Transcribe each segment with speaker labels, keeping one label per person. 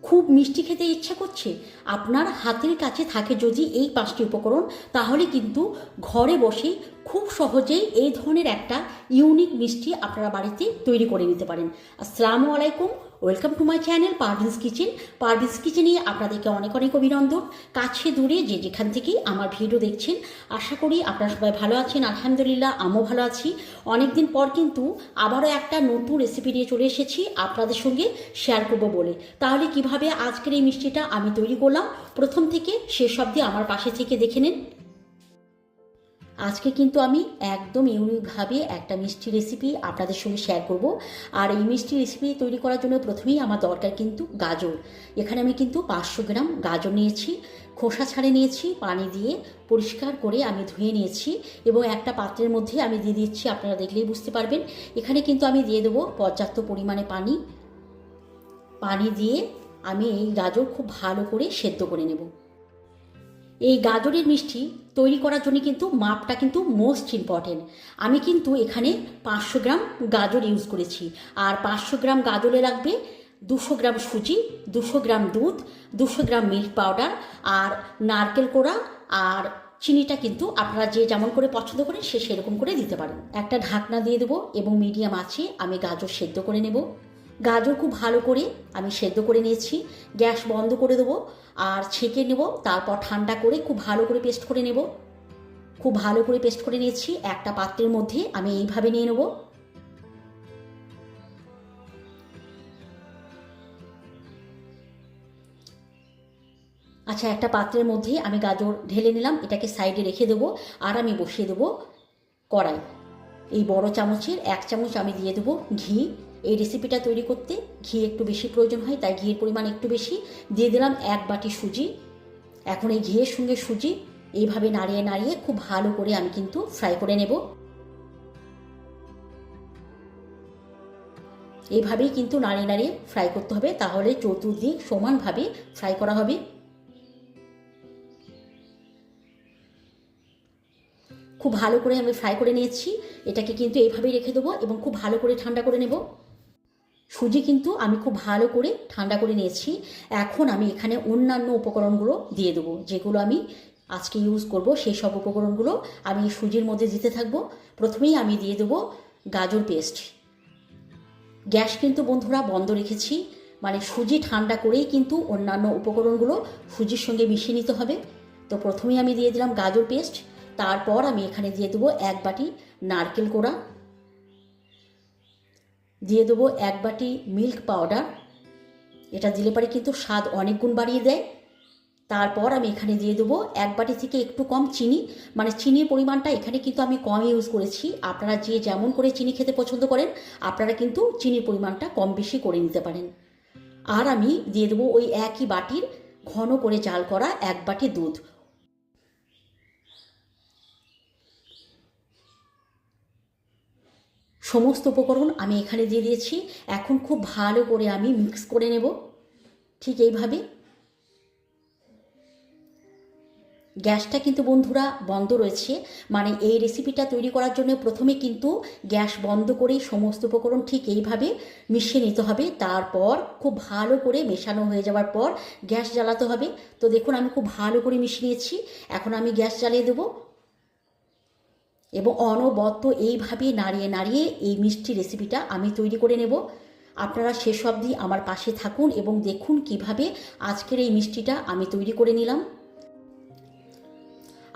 Speaker 1: খুব মিষ্টি খেতে ইচ্ছা করছে, আপনার হাতের কাছে থাকে যদি এই 5টি উপকরণ, তাহলে কিন্তু ঘরে বসেই খুব সহজেই এই ধরনের একটা ইউনিক মিষ্টি আপনারা বাড়িতে তৈরি করে নিতে পারেন। আসসালামু আলাইকুম, welcome to my channel Parvin's kitchen. Parvin's কিচেনে আপনাদেরকে অনেক অনেক অভিনন্দন। কাছে দূরে যে যেখান থেকেই আমার ভিডিও দেখছেন, আশা করি আপনারা সবাই ভালো আছেন। আলহামদুলিল্লাহ, আমিও ভালো আছি। অনেকদিন পর কিন্তু আবারও একটা নতুন রেসিপি নিয়ে চলে এসেছি আপনাদের সঙ্গে শেয়ার করবো বলে। তাহলে কিভাবে আজকের এই মিষ্টিটা আমি তৈরি করলাম, প্রথম থেকে শেষ অবধি আমার পাশে থেকে দেখে নিন। আজকে কিন্তু আমি একদম ইউনিকভাবে একটা মিষ্টি রেসিপি আপনাদের সঙ্গে শেয়ার করব। আর এই মিষ্টি রেসিপি তৈরি করার জন্য প্রথমেই আমার দরকার কিন্তু গাজর। এখানে আমি কিন্তু 500 গ্রাম গাজর নিয়েছি, খোসা ছাড়ে নিয়েছি, পানি দিয়ে পরিষ্কার করে আমি ধুয়ে নিয়েছি এবং একটা পাত্রের মধ্যে আমি দিয়ে দিচ্ছি, আপনারা দেখলেই বুঝতে পারবেন। এখানে কিন্তু আমি দিয়ে দেবো পর্যাপ্ত পরিমাণে পানি। পানি দিয়ে আমি এই গাজর খুব ভালো করে সেদ্ধ করে নেব। এই গাজরের মিষ্টি তৈরি করার জন্য কিন্তু মাপটা কিন্তু মোস্ট ইম্পর্টেন্ট। আমি কিন্তু এখানে 500 গ্রাম গাজর ইউজ করেছি। আর 500 গ্রাম গাজরে লাগবে 200 গ্রাম সুজি, 200 গ্রাম দুধ, 200 গ্রাম মিল্ক পাউডার আর নারকেল কোড়া। আর চিনিটা কিন্তু আপনারা যে যেমন করে পছন্দ করেন সে সেরকম করে দিতে পারেন। একটা ঢাকনা দিয়ে দেবো এবং মিডিয়াম আঁচে আমি গাজর সেদ্ধ করে নেব। গাজর খুব ভালো করে আমি সেদ্ধ করে নিয়েছি। গ্যাস বন্ধ করে দেবো আর ছেঁকে নেব, তারপর ঠান্ডা করে খুব ভালো করে পেস্ট করে নেব। খুব ভালো করে পেস্ট করে নিয়েছি। একটা পাত্রের মধ্যে আমি এইভাবে নিয়ে নেব। আচ্ছা, একটা পাত্রের মধ্যে আমি গাজর ঢেলে নিলাম, এটাকে সাইডে রেখে দেবো। আর আমি বসিয়ে দেবো কড়াই। এই বড় চামচের 1 চামচ আমি দিয়ে দেবো ঘি। এই রেসিপিটা তৈরি করতে ঘি একটু বেশি প্রয়োজন হয়, তাই ঘিয়ের পরিমাণ একটু বেশি। দিয়ে দিলাম 1 বাটি সুজি। এখন এই ঘিয়ের সঙ্গে সুজি এইভাবে নাড়িয়ে নাড়িয়ে খুব ভালো করে আমি কিন্তু ফ্রাই করে নেব। এইভাবেই কিন্তু নাড়িয়ে নাড়িয়ে ফ্রাই করতে হবে, তাহলে চতুর্দিক সমানভাবে ফ্রাই করা হবে। খুব ভালো করে আমি ফ্রাই করে নিয়েছি। এটাকে কিন্তু এইভাবেই রেখে দেবো এবং খুব ভালো করে ঠান্ডা করে নেব। সুজি কিন্তু আমি খুব ভালো করে ঠান্ডা করে নিয়েছি। এখন আমি এখানে অন্যান্য উপকরণগুলো দিয়ে দেবো, যেগুলো আমি আজকে ইউজ করব। সেই সব উপকরণগুলো আমি সুজির মধ্যে দিতে থাকবো। প্রথমেই আমি দিয়ে দেবো গাজর পেস্ট। গ্যাস কিন্তু বন্ধুরা বন্ধ রেখেছি, মানে সুজি ঠান্ডা করেই কিন্তু অন্যান্য উপকরণগুলো সুজির সঙ্গে মিশিয়ে নিতে হবে। তো প্রথমেই আমি দিয়ে দিলাম গাজর পেস্ট। তারপর আমি এখানে দিয়ে দেবো 1 বাটি নারকেল কোড়া, দিয়ে দেবো 1 বাটি মিল্ক পাউডার। এটা দিলে পরে কিন্তু স্বাদ অনেক গুণ বাড়িয়ে দেয়। তারপর আমি এখানে দিয়ে দেবো 1 বাটি থেকে একটু কম চিনি, মানে চিনির পরিমাণটা এখানে কিন্তু আমি কম ইউজ করেছি। আপনারা যে যেমন করে চিনি খেতে পছন্দ করেন আপনারা কিন্তু চিনির পরিমাণটা কম বেশি করে নিতে পারেন। আর আমি দিয়ে দেবো ওই একই বাটির ঘন করে জাল করা 1 বাটি দুধ। সমস্ত উপকরণ আমি এখানে দিয়ে দিয়েছি। এখন খুব ভালো করে আমি মিক্স করে নেব। ঠিক এইভাবে গ্যাসটা কিন্তু বন্ধুরা বন্ধ রয়েছে, মানে এই রেসিপিটা তৈরি করার জন্য প্রথমে কিন্তু গ্যাস বন্ধ করেই সমস্ত উপকরণ ঠিক এইভাবে মিশিয়ে নিতে হবে। তারপর খুব ভালো করে মেশানো হয়ে যাওয়ার পর গ্যাস জ্বালাতে হবে। তো দেখুন আমি খুব ভালো করে মিশিয়ে নিয়েছি। এখন আমি গ্যাস জ্বালিয়ে দেবো এবং অনবরত এইভাবে নাড়িয়ে নাড়িয়ে এই মিষ্টি রেসিপিটা আমি তৈরি করে নেব। আপনারা শেষ অবধি আমার পাশে থাকুন এবং দেখুন কিভাবে আজকের এই মিষ্টিটা আমি তৈরি করে নিলাম।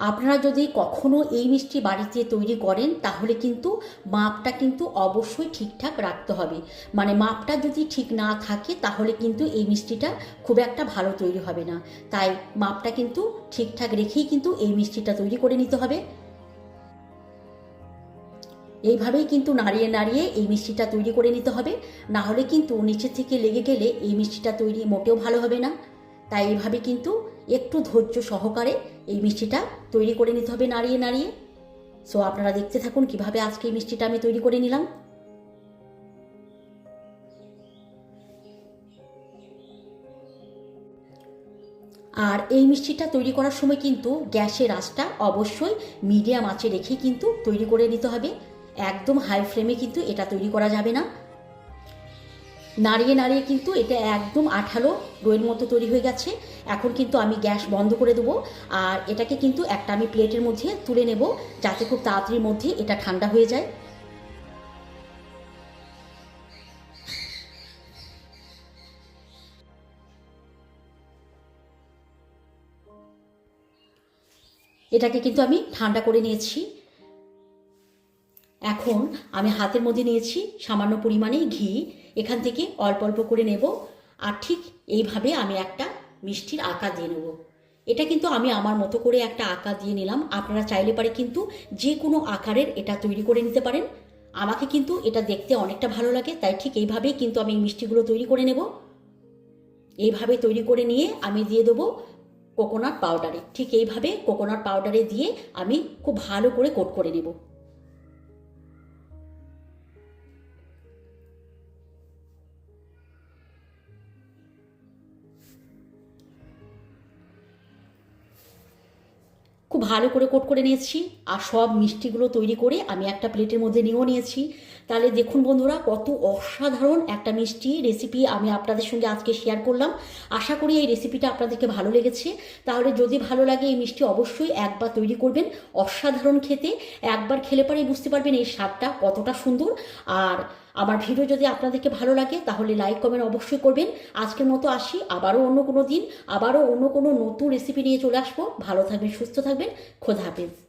Speaker 1: আপনারা যদি কখনো এই মিষ্টি বাড়িতে তৈরি করেন তাহলে কিন্তু মাপটা কিন্তু অবশ্যই ঠিকঠাক রাখতে হবে। মানে মাপটা যদি ঠিক না থাকে তাহলে কিন্তু এই মিষ্টিটা খুব একটা ভালো তৈরি হবে না। তাই মাপটা কিন্তু ঠিকঠাক রেখেই কিন্তু এই মিষ্টিটা তৈরি করে নিতে হবে। এইভাবেই কিন্তু নাড়িয়ে নাড়িয়ে এই মিষ্টিটা তৈরি করে নিতে হবে, না হলে কিন্তু নিচে থেকে লেগে গেলে এই মিষ্টিটা তৈরি মোটেও ভালো হবে না। তাই এইভাবে কিন্তু একটু ধৈর্য সহকারে এই মিষ্টিটা তৈরি করে নিতে হবে নাড়িয়ে নাড়িয়ে। সো আপনারা দেখতে থাকুন কিভাবে আজকে এই মিষ্টিটা আমি তৈরি করে নিলাম। আর এই মিষ্টিটা তৈরি করার সময় কিন্তু গ্যাসের আঁচটা অবশ্যই মিডিয়াম আঁচে রেখে কিন্তু তৈরি করে নিতে হবে। একদম হাই ফ্লেমে কিন্তু এটা তৈরি করা যাবে না। নাড়িয়ে নাড়িয়ে কিন্তু এটা একদম আঠালো ডোয়ের মতো তৈরি হয়ে গেছে। এখন কিন্তু আমি গ্যাস বন্ধ করে দেবো, আর এটাকে কিন্তু একটা আমি প্লেটের মধ্যে তুলে নেব, যাতে খুব তাড়াতাড়ির মধ্যে এটা ঠান্ডা হয়ে যায়। এটাকে কিন্তু আমি ঠান্ডা করে নিয়েছি। এখন আমি হাতের মধ্যে নিয়েছি সামান্য পরিমাণে ঘি, এখান থেকে অল্প অল্প করে নেব, আর ঠিক এইভাবে আমি একটা মিষ্টির আকার দিয়ে নেব। এটা কিন্তু আমি আমার মতো করে একটা আকার দিয়ে নিলাম, আপনারা চাইলে পারে কিন্তু যে কোনো আকারের এটা তৈরি করে নিতে পারেন। আমাকে কিন্তু এটা দেখতে অনেকটা ভালো লাগে, তাই ঠিক এইভাবেই কিন্তু আমি মিষ্টিগুলো তৈরি করে নেব। এইভাবে তৈরি করে নিয়ে আমি দিয়ে দেবো কোকোনাট পাউডারে। ঠিক এইভাবে কোকোনাট পাউডারে দিয়ে আমি খুব ভালো করে কোট করে নেব। খুব ভালো করে কোট করে নিয়েছি, আর সব মিষ্টিগুলো তৈরি করে আমি একটা প্লেটের মধ্যে নিয়েও নিয়েছি। তাহলে দেখুন বন্ধুরা, কত অসাধারণ একটা মিষ্টি রেসিপি আমি আপনাদের সঙ্গে আজকে শেয়ার করলাম। আশা করি এই রেসিপিটা আপনাদেরকে ভালো লেগেছে। তাহলে যদি ভালো লাগে এই মিষ্টি অবশ্যই একবার তৈরি করবেন, অসাধারণ খেতে। একবার খেলে পরেই বুঝতে পারবেন এই স্বাদটা কতটা সুন্দর। আর আমার ভিডিও যদি আপনাদেরকে ভালো লাগে তাহলে লাইক কমেন্ট অবশ্যই করবেন। আজকের মতো আসি, আবারও অন্য কোনো দিন আবারও অন্য কোনো নতুন রেসিপি নিয়ে চলে আসবো। ভালো থাকবেন, সুস্থ থাকবেন, খোদা হাফেজ।